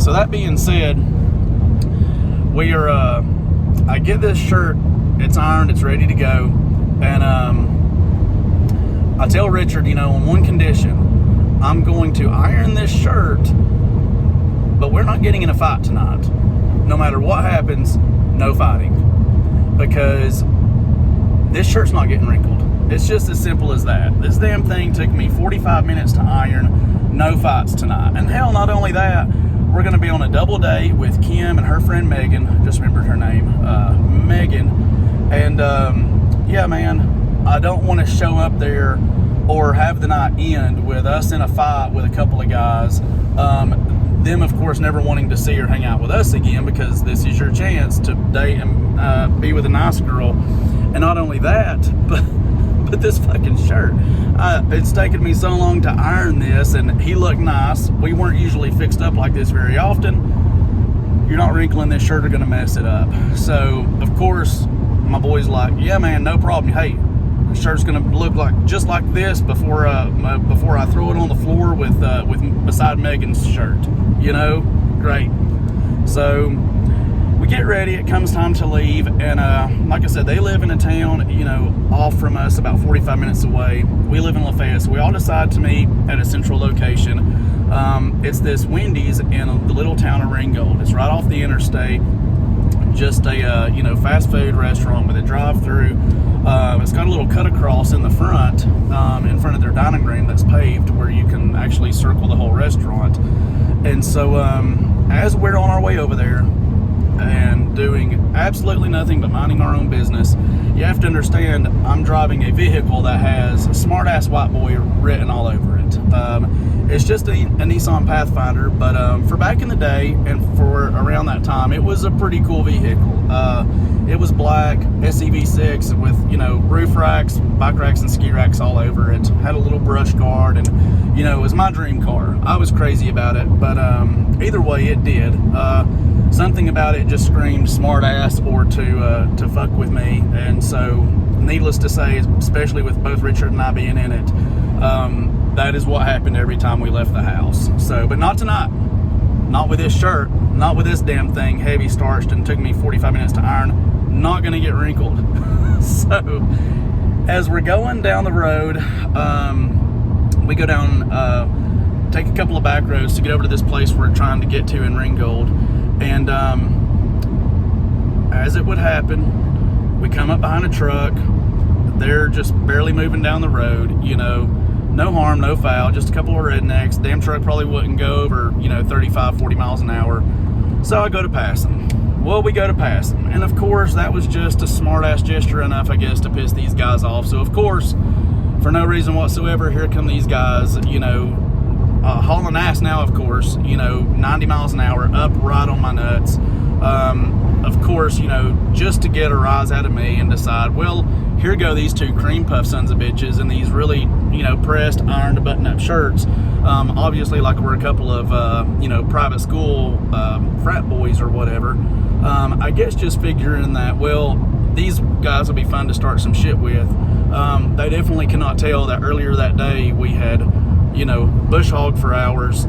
So that being said, we are, I get this shirt, it's ironed, it's ready to go, and I tell Richard, on one condition, I'm going to iron this shirt, but we're not getting in a fight tonight. No matter what happens, no fighting. Because this shirt's not getting wrinkled. It's just as simple as that. This damn thing took me 45 minutes to iron. No fights tonight. And hell, not only that, we're going to be on a double date with Kim and her friend Megan. Just remembered her name, Megan. And yeah, man, I don't want to show up there or have the night end with us in a fight with a couple of guys. Them, of course, never wanting to see or hang out with us again, because this is your chance to date and be with a nice girl. And not only that, but this fucking shirt. It's taken me so long to iron this, and he looked nice. We weren't usually fixed up like this very often. You're not wrinkling this shirt or gonna mess it up. So, of course, my boy's like, yeah, man, no problem. Hey, the shirt's gonna look just like this before I throw it on the floor with beside Megan's shirt. Great. So we get ready. It comes time to leave, and like I said, they live in a town, off from us, about 45 minutes away. We live in Lafayette, so we all decide to meet at a central location. It's this Wendy's in the little town of Ringgold. It's right off the interstate. Just a fast food restaurant with a drive-through. It's got a little cut across in the front, in front of their dining room that's paved, where you can actually circle the whole restaurant. And so as we're on our way over there and doing absolutely nothing but minding our own business, you have to understand I'm driving a vehicle that has smart-ass white boy written all over it. It's just a Nissan Pathfinder, but for back in the day and for around that time, it was a pretty cool vehicle. It was black, SEV6 with, roof racks, bike racks, and ski racks all over it. Had a little brush guard, and, it was my dream car. I was crazy about it, but either way, it did. Something about it just screamed smart ass or to fuck with me. And so, needless to say, especially with both Richard and I being in it, that is what happened every time we left the house. So, but not tonight. Not with this shirt. Not with this damn thing, heavy starched, and took me 45 minutes to iron. Not gonna get wrinkled. So, as we're going down the road, we go down, take a couple of back roads to get over to this place we're trying to get to in Ringgold. And as it would happen, we come up behind a truck. They're just barely moving down the road, no harm, no foul, just a couple of rednecks. Damn truck probably wouldn't go over, 35, 40 miles an hour. So I go to pass them. Well, we go to pass them. And of course, that was just a smart-ass gesture enough, I guess, to piss these guys off. So of course, for no reason whatsoever, here come these guys, hauling ass now, of course, 90 miles an hour, up right on my nuts. Of course, just to get a rise out of me and decide, well, here go these two cream puff sons of bitches in these really, pressed, ironed, button-up shirts. Obviously, like we're a couple of, private school frat boys or whatever. I guess just figuring that, well, these guys will be fun to start some shit with. They definitely cannot tell that earlier that day we had, bush hog for hours,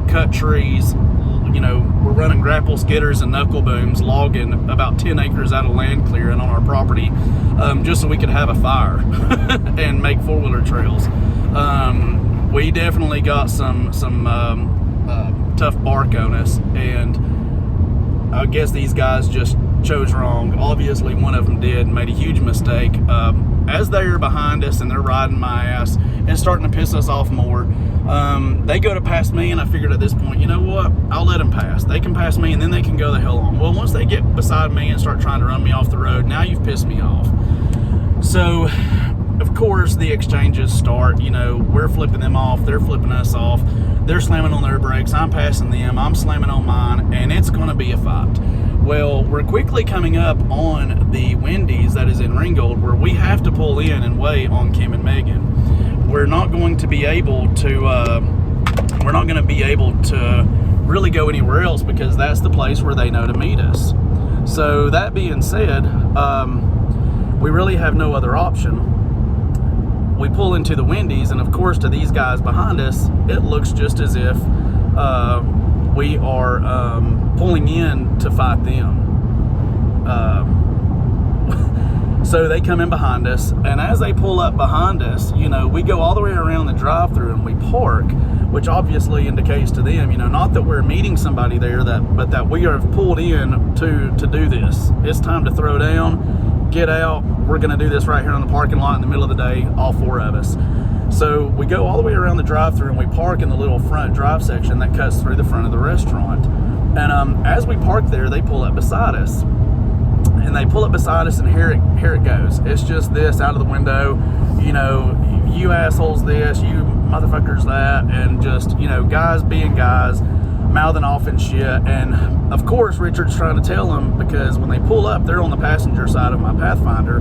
cut trees, we're running grapple skidders and knuckle booms, logging about 10 acres out of land clearing on our property, just so we could have a fire and make four-wheeler trails. We definitely got some tough bark on us, and I guess these guys just chose wrong. Obviously, one of them did and made a huge mistake. As they're behind us and they're riding my ass and starting to piss us off more, they go to pass me, and I figured at this point, you know what, I'll let them pass. They can pass me, and then they can go the hell on. Well, once they get beside me and start trying to run me off the road, now you've pissed me off. So, of course, the exchanges start. We're flipping them off, they're flipping us off, they're slamming on their brakes, I'm passing them, I'm slamming on mine, and it's going to be a fight. Well, we're quickly coming up on the Wendy's that is in Ringgold, where we have to pull in and wait on Kim and Megan. We're not going to be able to really go anywhere else, because that's the place where they know to meet us. So that being said, we really have no other option. We pull into the Wendy's, and of course, to these guys behind us, it looks just as if we are pulling in to fight them. So they come in behind us, and as they pull up behind us, we go all the way around the drive-thru and we park, which obviously indicates to them, not that we're meeting somebody there, but that we are pulled in to do this. It's time to throw down, get out. We're going to do this right here on the parking lot in the middle of the day, all 4 of us. So we go all the way around the drive-thru and we park in the little front drive section that cuts through the front of the restaurant. And as we park there, they pull up beside us. And they pull up beside us, and here it goes. It's just this out of the window, you assholes this, you motherfuckers that, and just, guys being guys, mouthing off and shit. And of course, Richard's trying to tell them, because when they pull up, they're on the passenger side of my Pathfinder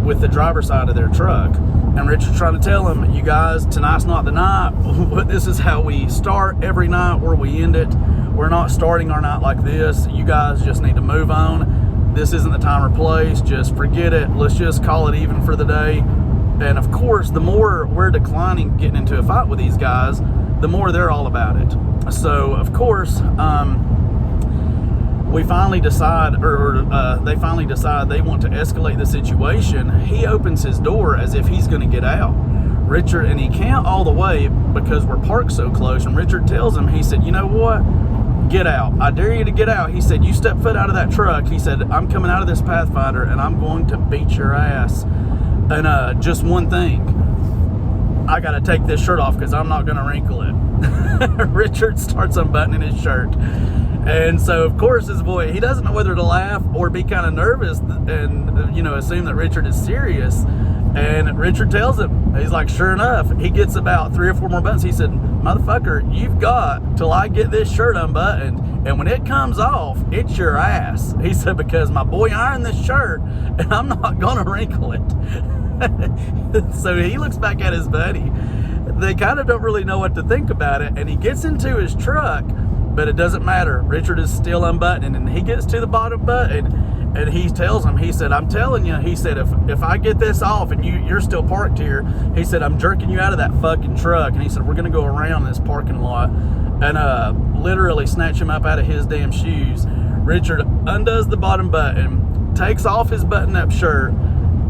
with the driver's side of their truck. And Richard's trying to tell them, you guys, tonight's not the night. This is how we start every night, where we end it. We're not starting our night like this. You guys just need to move on. This isn't the time or place. Just forget it. Let's just call it even for the day. And of course, the more we're declining getting into a fight with these guys, the more they're all about it. So of course, we finally decide, they finally decide they want to escalate the situation. He opens his door as if he's going to get out. Richard, and he can't all the way because we're parked so close. And Richard tells him, he said, you know what? Get out. I dare you to get out. He said, you step foot out of that truck. He said, I'm coming out of this Pathfinder and I'm going to beat your ass. And just one thing, I got to take this shirt off because I'm not going to wrinkle it. Richard starts unbuttoning his shirt. And so, of course, his boy, he doesn't know whether to laugh or be kind of nervous and, assume that Richard is serious. And Richard tells him, he's like, sure enough, he gets about 3 or 4 more buttons. He said, motherfucker, you've got till I get this shirt unbuttoned, and when it comes off, it's your ass. He said, because my boy ironed this shirt, and I'm not going to wrinkle it. So he looks back at his buddy. They kind of don't really know what to think about it, and he gets into his truck, but it doesn't matter. Richard is still unbuttoning, and he gets to the bottom button, and he tells him, he said, I'm telling you, he said, if I get this off and you're still parked here, he said, I'm jerking you out of that fucking truck. And he said, we're going to go around this parking lot and literally snatch him up out of his damn shoes. Richard undoes the bottom button, takes off his button-up shirt,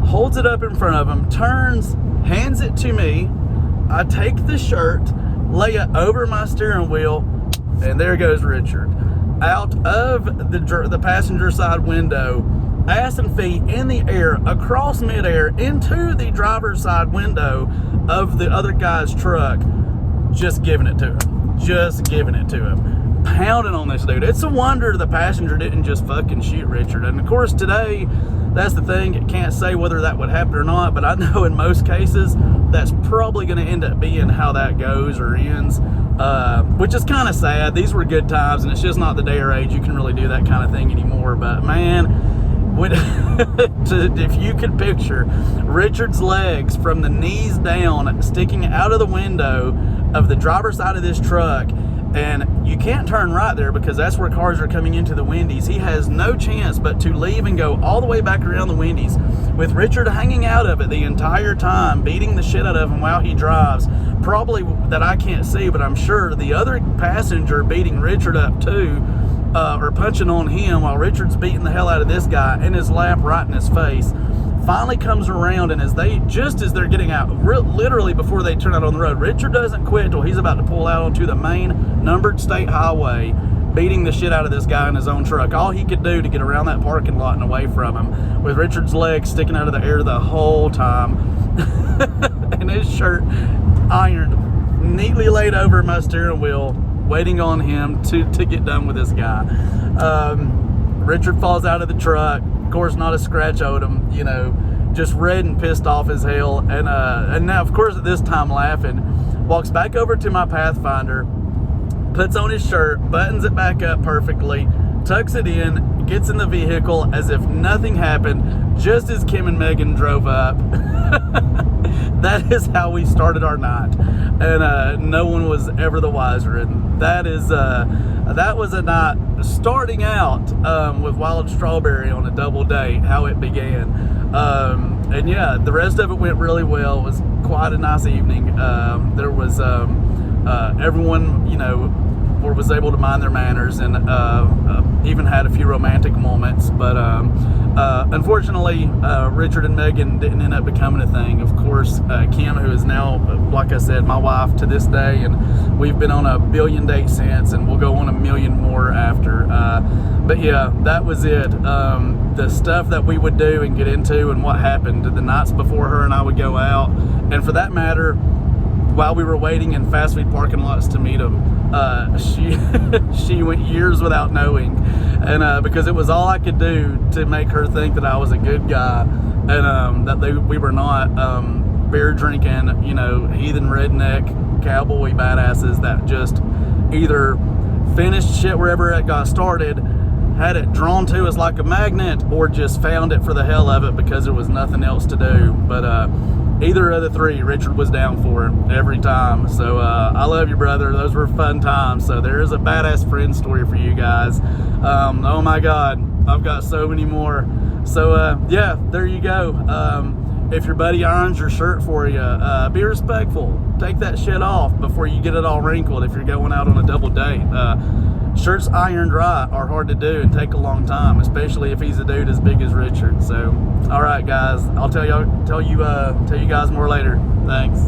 holds it up in front of him, turns, hands it to me. I take the shirt, lay it over my steering wheel, and there goes Richard. Out of the passenger side window, ass and feet in the air, across midair, into the driver's side window of the other guy's truck, just giving it to him. Pounding on this dude. It's a wonder the passenger didn't just fucking shoot Richard. And of course today, that's the thing, it can't say whether that would happen or not, but I know in most cases, that's probably going to end up being how that goes or ends. Which is kind of sad. These were good times, and it's just not the day or age you can really do that kind of thing anymore. But man, if you could picture Richard's legs from the knees down sticking out of the window of the driver's side of this truck, and you can't turn right there because that's where cars are coming into the Wendy's. He has no chance but to leave and go all the way back around the Wendy's with Richard hanging out of it the entire time, beating the shit out of him while he drives. Probably that I can't see, but I'm sure the other passenger beating Richard up too, or punching on him while Richard's beating the hell out of this guy in his lap right in his face. Finally comes around, and as they're getting out, literally before they turn out on the road, Richard doesn't quit till he's about to pull out onto the main numbered state highway, beating the shit out of this guy in his own truck. All he could do to get around that parking lot and away from him, with Richard's legs sticking out of the air the whole time, and his shirt ironed, neatly laid over my steering wheel, waiting on him to get done with this guy. Richard falls out of the truck. Of course, not a scratch owed him, just red and pissed off as hell. And now, of course, at this time laughing, walks back over to my Pathfinder, puts on his shirt, buttons it back up perfectly, tucks it in, gets in the vehicle as if nothing happened, just as Kim and Megan drove up. That is how we started our night, and no one was ever the wiser. And that was a night starting out with Wild Strawberry on a double date, how it began. And yeah, the rest of it went really well. It was quite a nice evening. There was everyone, or was able to mind their manners, and even had a few romantic moments. But unfortunately, Richard and Megan didn't end up becoming a thing. Of course, Kim, who is now, like I said, my wife to this day, and we've been on a billion dates since, and we'll go on a million more after. But yeah, that was it. The stuff that we would do and get into, and what happened the nights before her and I would go out, and for that matter, while we were waiting in fast food parking lots to meet him, she went years without knowing, and because it was all I could do to make her think that I was a good guy, and that we were not beer drinking, you know, heathen redneck cowboy badasses that just either finished shit wherever it got started, had it drawn to us like a magnet, or just found it for the hell of it because there was nothing else to do. But either of the three, Richard was down for it every time. So I love you, brother. Those were fun times. So there is a badass friend story for you guys. Oh my God, I've got so many more. So yeah, there you go. If your buddy irons your shirt for you, be respectful. Take that shit off before you get it all wrinkled if you're going out on a double date. Shirts ironed right are hard to do and take a long time, especially if he's a dude as big as Richard. So, all right, guys, I'll tell you guys more later. Thanks.